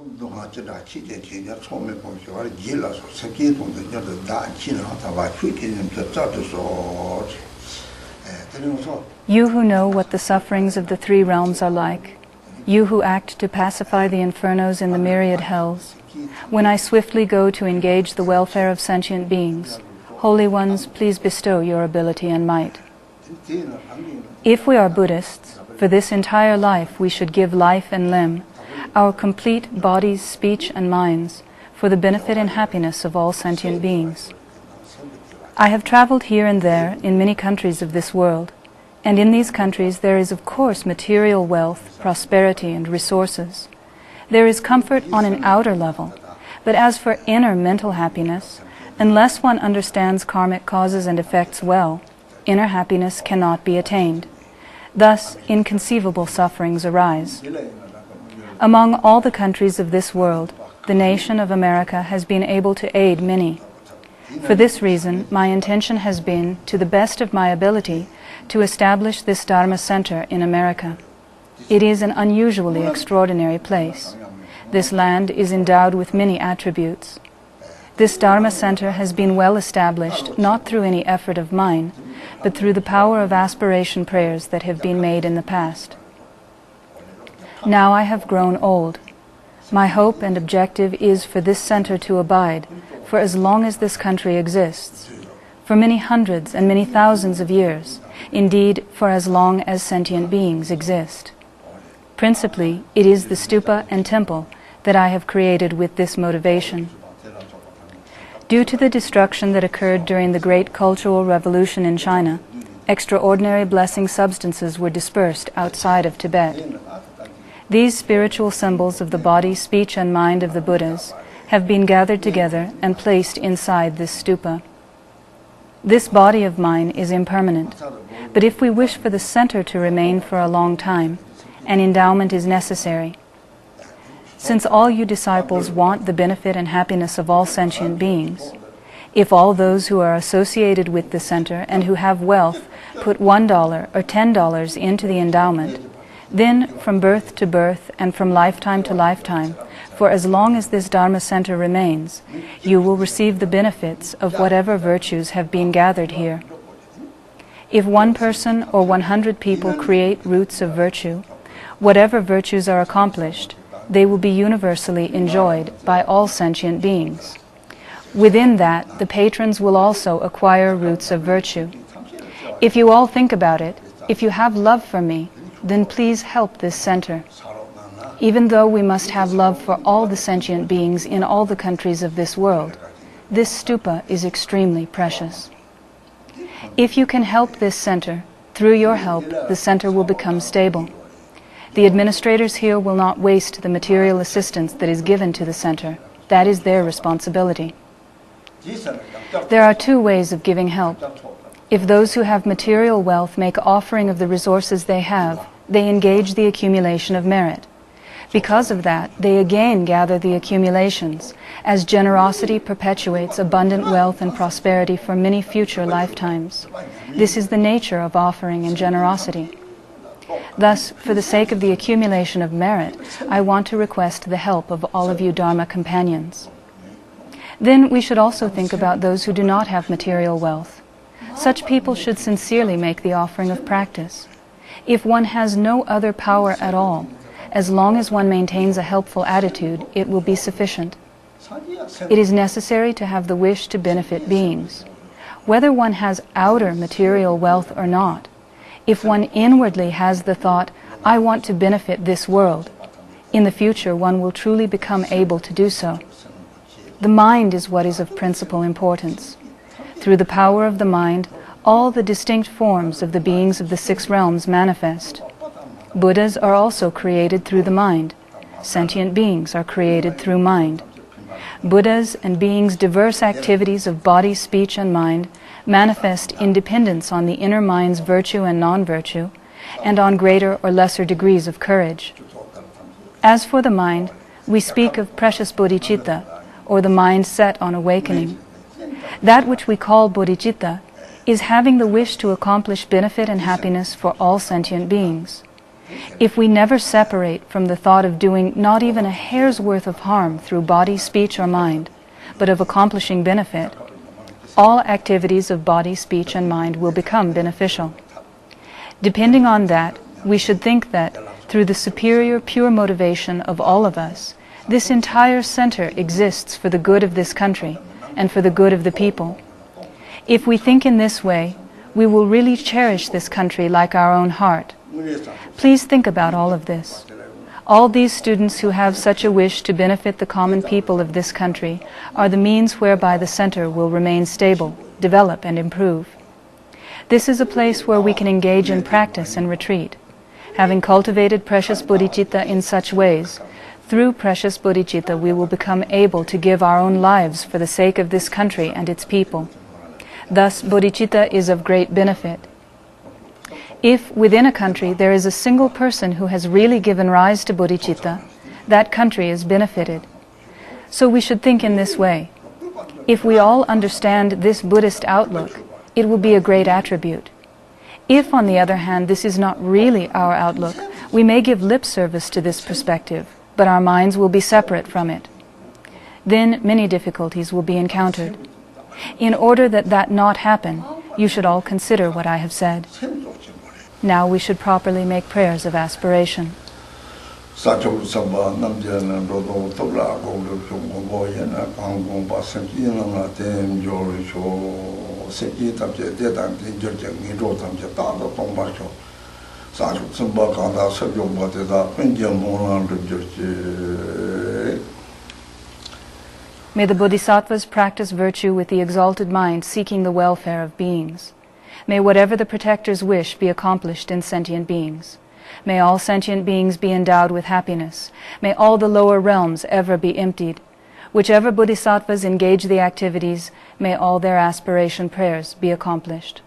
You who know what the sufferings of the three realms are like, you who act to pacify the infernos in the myriad hells, when I swiftly go to engage the welfare of sentient beings, Holy Ones, please bestow your ability and might. If we are Buddhists, for this entire life we should give life and limb, our complete bodies, speech and minds, for the benefit and happiness of all sentient beings. I have traveled here and there in many countries of this world, and in these countries there is of course material wealth, prosperity and resources. There is comfort on an outer level, but as for inner mental happiness, unless one understands karmic causes and effects well, inner happiness cannot be attained. Thus, inconceivable sufferings arise. Among all the countries of this world, the nation of America has been able to aid many. For this reason, my intention has been, to the best of my ability, to establish this Dharma Center in America. It is an unusually extraordinary place. This land is endowed with many attributes. This Dharma Center has been well established not through any effort of mine, but through the power of aspiration prayers that have been made in the past. Now I have grown old. My hope and objective is for this center to abide for as long as this country exists, for many hundreds and many thousands of years, indeed for as long as sentient beings exist. Principally, it is the stupa and temple that I have created with this motivation. Due to the destruction that occurred during the Great Cultural Revolution in China, extraordinary blessing substances were dispersed outside of Tibet. These spiritual symbols of the body, speech and mind of the Buddhas have been gathered together and placed inside this stupa. This body of mine is impermanent, but if we wish for the center to remain for a long time, an endowment is necessary. Since all you disciples want the benefit and happiness of all sentient beings, if all those who are associated with the center and who have wealth put $1 or $10 into the endowment, then from birth to birth and from lifetime to lifetime, for as long as this Dharma Center remains, you will receive the benefits of whatever virtues have been gathered here. If one person or 100 people create roots of virtue, whatever virtues are accomplished, they will be universally enjoyed by all sentient beings. Within that, the patrons will also acquire roots of virtue. If you all think about it, if you have love for me, then please help this center. Even though we must have love for all the sentient beings in all the countries of this world, this stupa is extremely precious. If you can help this center, through your help, the center will become stable. The administrators here will not waste the material assistance that is given to the center. That is their responsibility. There are two ways of giving help. If those who have material wealth make offering of the resources they have, they engage the accumulation of merit. Because of that, they again gather the accumulations, as generosity perpetuates abundant wealth and prosperity for many future lifetimes. This is the nature of offering and generosity. Thus, for the sake of the accumulation of merit, I want to request the help of all of you Dharma companions. Then we should also think about those who do not have material wealth. Such people should sincerely make the offering of practice. If one has no other power at all, as long as one maintains a helpful attitude, it will be sufficient. It is necessary to have the wish to benefit beings. Whether one has outer material wealth or not, if one inwardly has the thought, I want to benefit this world, in the future one will truly become able to do so. The mind is what is of principal importance. Through the power of the mind, all the distinct forms of the beings of the 6 realms manifest. Buddhas are also created through the mind. Sentient beings are created through mind. Buddhas and beings' diverse activities of body, speech, and mind manifest independence on the inner mind's virtue and non-virtue, and on greater or lesser degrees of courage. As for the mind, we speak of precious bodhicitta, or the mind set on awakening. That which we call bodhicitta is having the wish to accomplish benefit and happiness for all sentient beings. If we never separate from the thought of doing not even a hair's worth of harm through body, speech, or mind, but of accomplishing benefit, all activities of body, speech, and mind will become beneficial. Depending on that, we should think that, through the superior, pure motivation of all of us, this entire center exists for the good of this country and for the good of the people. If we think in this way, we will really cherish this country like our own heart. Please think about all of this. All these students who have such a wish to benefit the common people of this country are the means whereby the center will remain stable, develop, and improve. This is a place where we can engage in practice and retreat. Having cultivated precious bodhicitta in such ways, through precious bodhicitta we will become able to give our own lives for the sake of this country and its people. Thus, bodhicitta is of great benefit. If, within a country, there is a single person who has really given rise to bodhicitta, that country is benefited. So we should think in this way. If we all understand this Buddhist outlook, it will be a great attribute. If, on the other hand, this is not really our outlook, we may give lip service to this perspective, but our minds will be separate from it. Then many difficulties will be encountered. In order that that not happen, you should all consider what I have said. Now we should properly make prayers of aspiration. May the Bodhisattvas practice virtue with the exalted mind, seeking the welfare of beings. May whatever the protectors wish be accomplished in sentient beings. May all sentient beings be endowed with happiness. May all the lower realms ever be emptied. Whichever Bodhisattvas engage the activities, may all their aspiration prayers be accomplished.